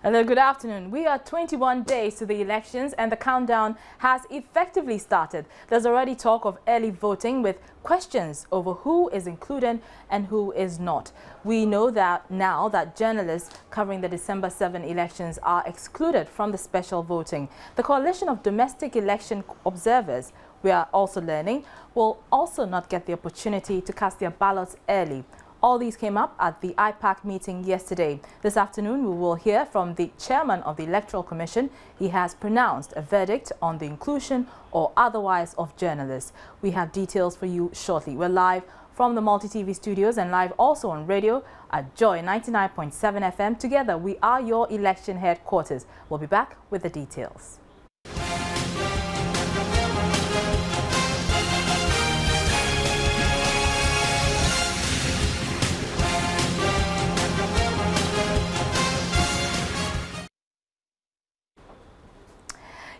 Hello, good afternoon. We are 21 days to the elections and the countdown has effectively started. There's already talk of early voting with questions over who is included and who is not. We know that now that journalists covering the December 7 elections are excluded from the special voting. The Coalition of Domestic Election Observers, we are also learning, will also not get the opportunity to cast their ballots early. All these came up at the IPAC meeting yesterday. This afternoon, we will hear from the chairman of the Electoral Commission. He has pronounced a verdict on the inclusion or otherwise of journalists. We have details for you shortly. We're live from the Multi-TV studios and live also on radio at Joy 99.7 FM. Together, we are your election headquarters. We'll be back with the details.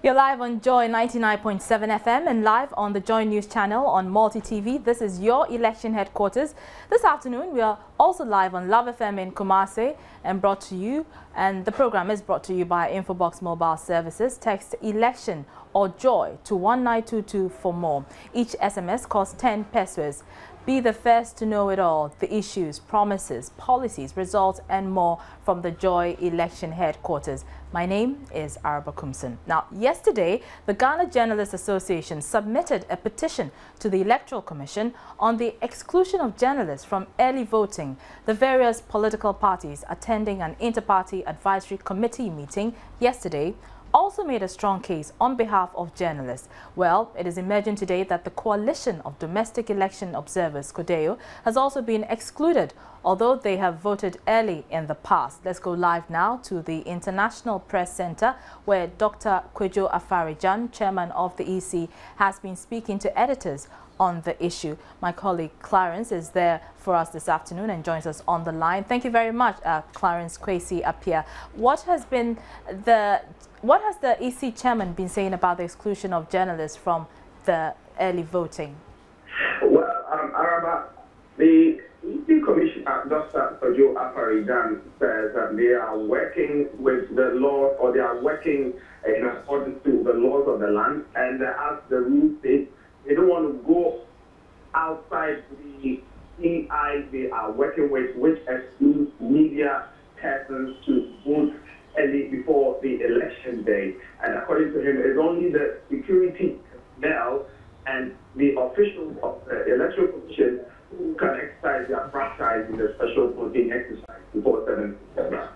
You're live on Joy 99.7 FM and live on the Joy News channel on Multi-TV. This is your election headquarters. This afternoon, we are also live on Love FM in Kumasi and brought to you, and the program is brought to you by Infobox Mobile Services. Text election or joy to 1922 for more. Each SMS costs 10 pesos. Be the first to know it all, the issues, promises, policies, results, and more from the Joy Election Headquarters. My name is Araba Kumson. Now, yesterday, the Ghana Journalists Association submitted a petition to the Electoral Commission on the exclusion of journalists from early voting. The various political parties attending an inter-party advisory committee meeting yesterday also made a strong case on behalf of journalists. Well, it is emerging today that the Coalition of Domestic Election Observers, CODEO, has also been excluded, although they have voted early in the past. Let's go live now to the International Press Center, where Dr. Kwadwo Afari-Gyan, chairman of the EC, has been speaking to editors on the issue. My colleague Clarence is there for us this afternoon and joins us on the line. Thank you very much, Clarence Kwesi Appiah. What has the EC chairman been saying about the exclusion of journalists from the early voting? Well, Araba, the EC Commissioner, Dr. Kwadwo Afari-Gyan, says that they are working with the law, or they are working in accordance to the laws of the land, and as the rule states, they don't want to go outside the CI they are working with, which excludes media persons to vote early before the election day. And according to him, it's only the security personnel and the officials of the Electoral Commission who can exercise their franchise in the special voting exercise before 7 September.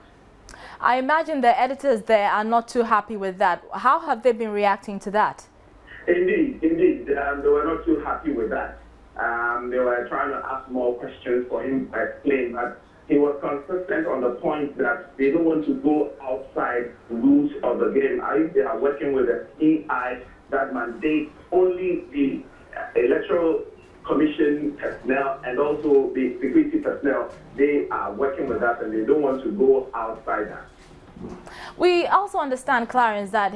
I imagine the editors there are not too happy with that. How have they been reacting to that? Indeed. They were not too happy with that. They were trying to ask more questions for him to explain that he was consistent on the point that they don't want to go outside the rules of the game. If they are working with the EI that mandates only the Electoral Commission personnel and also the security personnel, they are working with that and they don't want to go outside that. We also understand, Clarence, that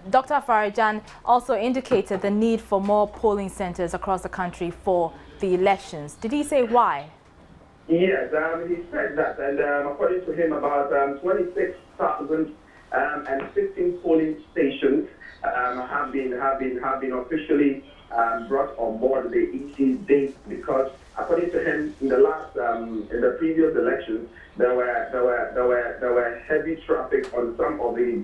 Dr. Afari-Gyan also indicated the need for more polling centers across the country for the elections. Did he say why? Yes, he said that, and according to him, about 26,016 polling stations have been officially brought on board the EC date, because according to him, in the previous elections, there were heavy traffic on some of the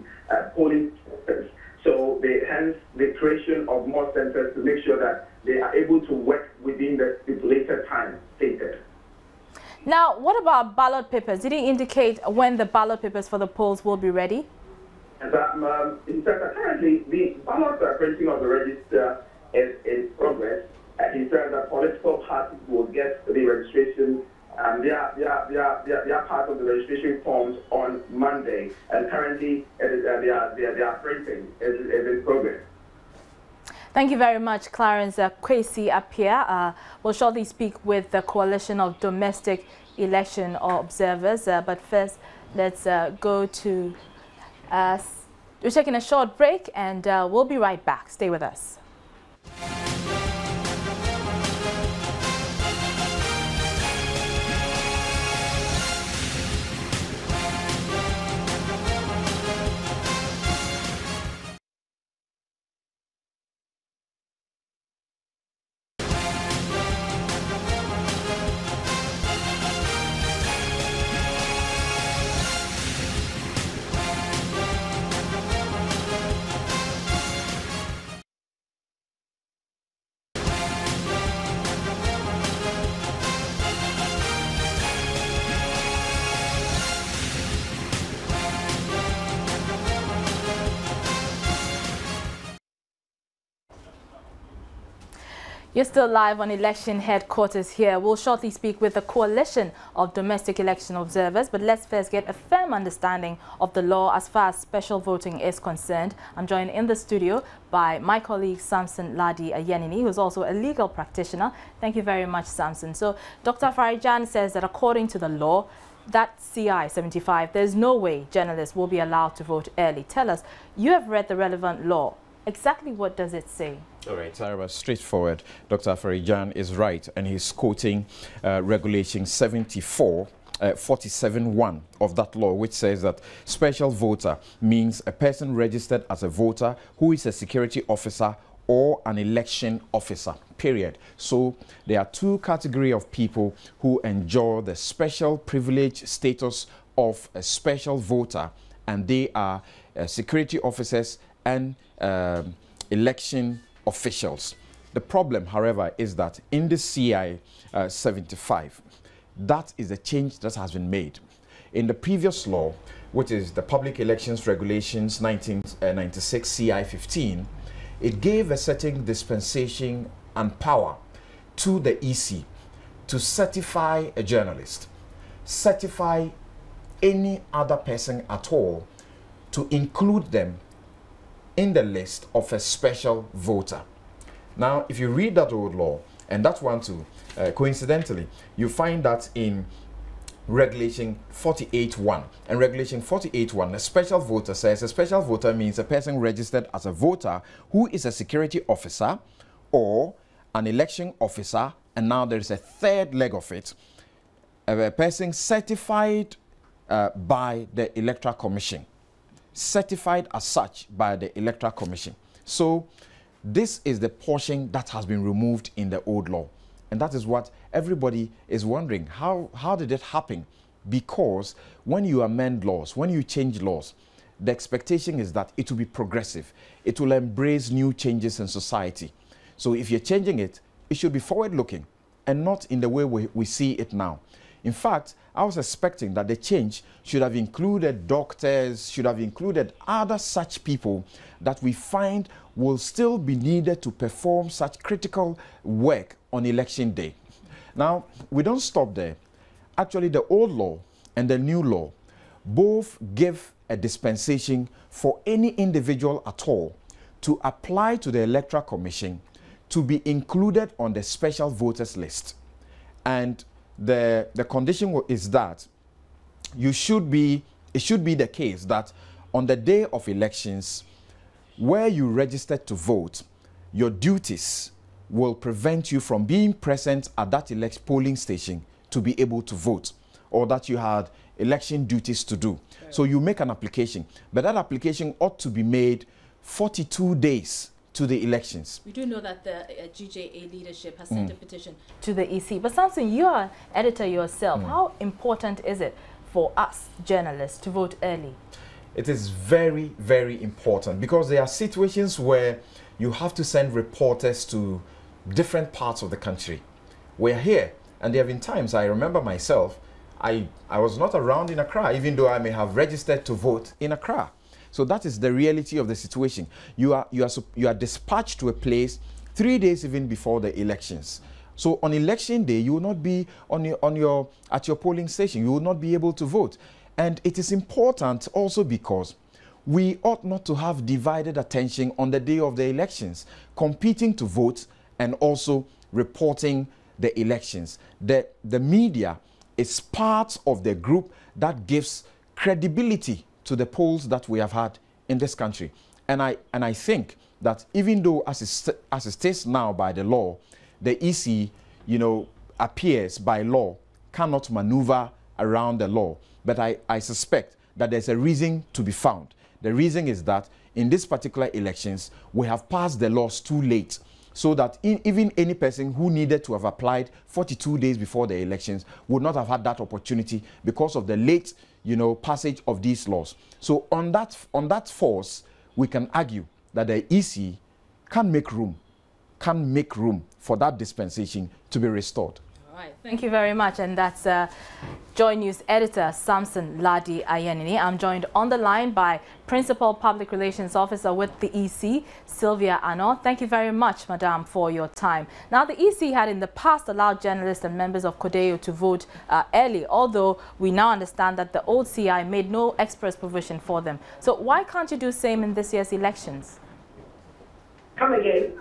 polling centers. So hence the creation of more centers to make sure that they are able to work within the stipulated time stated. Now, what about ballot papers? Did he indicate when the ballot papers for the polls will be ready? And he said that currently the ballot printing of the register is in progress. And he said that political parties will get the registration, they are part of the registration forms on Monday. And currently their printing is in progress. Thank you very much, Clarence Kwesi Appiah. We'll shortly speak with the Coalition of Domestic Election Observers. But first, let's go to... we're taking a short break and we'll be right back. Stay with us. You're still live on election headquarters here. We'll shortly speak with the Coalition of Domestic Election Observers, but let's first get a firm understanding of the law as far as special voting is concerned. I'm joined in the studio by my colleague Samson Ladi Ayenini, who's also a legal practitioner. Thank you very much, Samson. So Dr. Farijan says that according to the law, that CI 75, there's no way journalists will be allowed to vote early. Tell us, you have read the relevant law. Exactly what does it say? All right, Sarah, straightforward. Dr. Farijan is right, and he's quoting Regulation 47(1) of that law, which says that special voter means a person registered as a voter who is a security officer or an election officer, period. So there are two categories of people who enjoy the special privilege status of a special voter, and they are security officers and election officials. The problem, however, is that in the CI 75, that is a change that has been made. In the previous law, which is the Public Elections Regulations 1996 CI 15, it gave a certain dispensation and power to the EC to certify a journalist, certify any other person at all, to include them in the list of a special voter. Now, if you read that old law, and that one too, coincidentally, you find that in Regulation 48(1). And Regulation 48(1), a special voter says a special voter means a person registered as a voter who is a security officer or an election officer, and now there is a third leg of it, a person certified by the Electoral Commission. Certified as such by the Electoral Commission. So this is the portion that has been removed in the old law. And that is what everybody is wondering. How did it happen? Because when you amend laws, when you change laws, the expectation is that it will be progressive. It will embrace new changes in society. So if you're changing it, it should be forward-looking and not in the way we see it now. In fact, I was expecting that the change should have included doctors, should have included other such people that we find will still be needed to perform such critical work on election day. Now, we don't stop there. Actually, the old law and the new law both give a dispensation for any individual at all to apply to the Electoral Commission to be included on the special voters list. And the condition is that it should be the case that on the day of elections, where you registered to vote, your duties will prevent you from being present at that polling station to be able to vote, or that you had election duties to do. Okay. So you make an application, but that application ought to be made 42 days to the elections. We do know that the GJA leadership has sent a petition to the EC. But Samson, you are an editor yourself. How important is it for us journalists to vote early? It is very, very important, because there are situations where you have to send reporters to different parts of the country. We're here, and there have been times, I remember myself, I was not around in Accra, even though I may have registered to vote in Accra. So that is the reality of the situation. You are dispatched to a place 3 days even before the elections. So on election day, you will not be at your polling station. You will not be able to vote. And it is important also because we ought not to have divided attention on the day of the elections, competing to vote and also reporting the elections. The media is part of the group that gives credibility to the polls that we have had in this country. And I think that even though as it states now by the law, the EC, appears by law, cannot maneuver around the law. But I suspect that there's a reason to be found. The reason is that in these particular elections, we have passed the laws too late, so that even any person who needed to have applied 42 days before the elections would not have had that opportunity because of the late passage of these laws. So on that force, we can argue that the EC can make room for that dispensation to be restored. Right, thank you very much. And that's Joy News editor Samson Ladi Ayenini. I'm joined on the line by Principal Public Relations Officer with the EC, Sylvia Ano. Thank you very much, Madam, for your time. Now, the EC had in the past allowed journalists and members of CODEO to vote early, although we now understand that the old CI made no express provision for them. So why can't you do the same in this year's elections? Come again.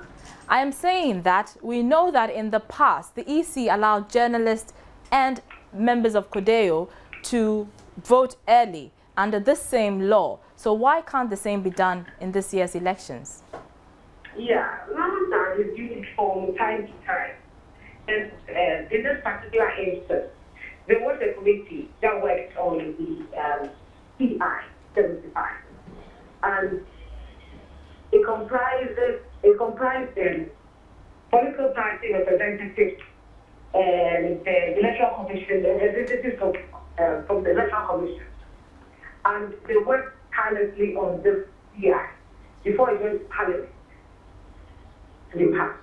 I am saying that we know that in the past, the EC allowed journalists and members of CODEO to vote early under this same law. So why can't the same be done in this year's elections? Yeah, Ramadan is used from time to time. And in this particular instance, there was a committee that worked on the CI 75. And it comprised political party representatives and the electoral commission, the representatives from the electoral commission. And they worked tirelessly on this CI before it went to Parliament to be passed.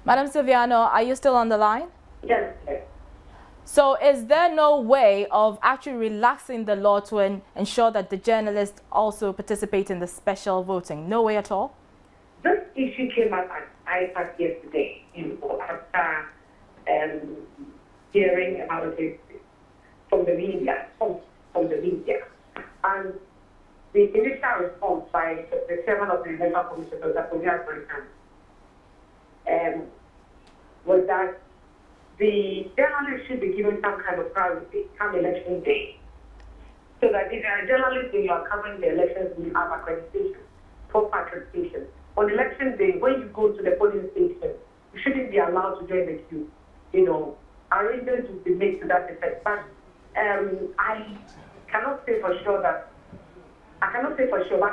Madam Silviano, are you still on the line? Yes, yes. So is there no way of actually relaxing the law to ensure that the journalists also participate in the special voting? No way at all? This issue came up at IPAC yesterday after hearing about it from the media, And the initial response by the chairman of the Electoral Commission, Dr. Kogia was that the journalists should be given some kind of privacy come election day. So that if you are a journalist and you are covering the elections, you have accreditation, proper accreditation. On election day, when you go to the polling station, you shouldn't be allowed to join the queue. You know, arrangements will be made to that effect. But I cannot say for sure, but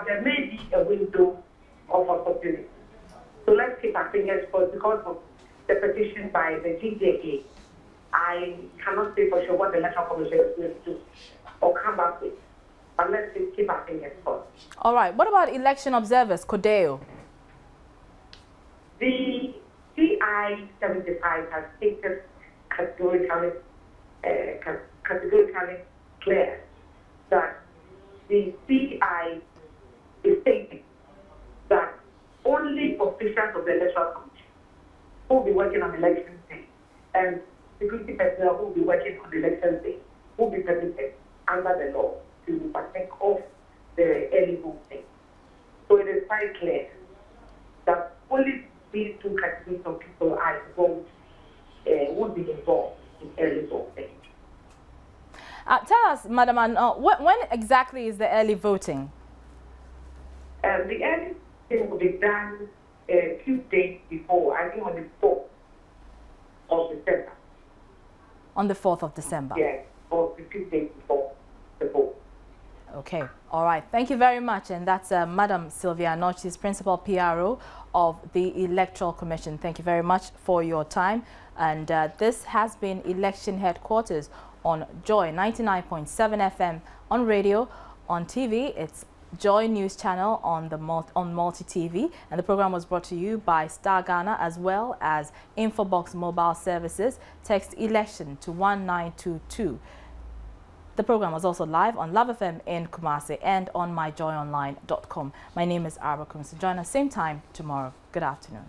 there may be a window of opportunity. So let's keep our fingers crossed because of the petition by the GJA. I cannot say for sure what the Electoral Commission is going to do or come up with. But let's keep our fingers crossed. All right. What about election observers, CODEO? The CI 75 has stated categorically clear that the CI is stating that only officials of the Electoral Commission who will be working on election day and security personnel who will be working on election day will be permitted under the law to partake of the early voting. So it is quite clear that only these two categories of people I vote would be involved in early voting. Tell us, Madam, when exactly is the early voting? The early voting will be done a few days before, I think on the 4th of December. On the 4th of December? Yes, or a few days before the vote. Okay, all right. Thank you very much. And that's Madam Sylvia Ano, she's Principal PRO of the Electoral Commission. Thank you very much for your time. And this has been Election Headquarters on Joy 99.7 FM on radio, on TV. It's Joy News Channel on Multi TV, and the program was brought to you by Star Ghana as well as Infobox Mobile Services. Text election to 1922. The program was also live on Love FM in Kumasi and on myjoyonline.com. My name is Arba Kumsi. Join us same time tomorrow. Good afternoon.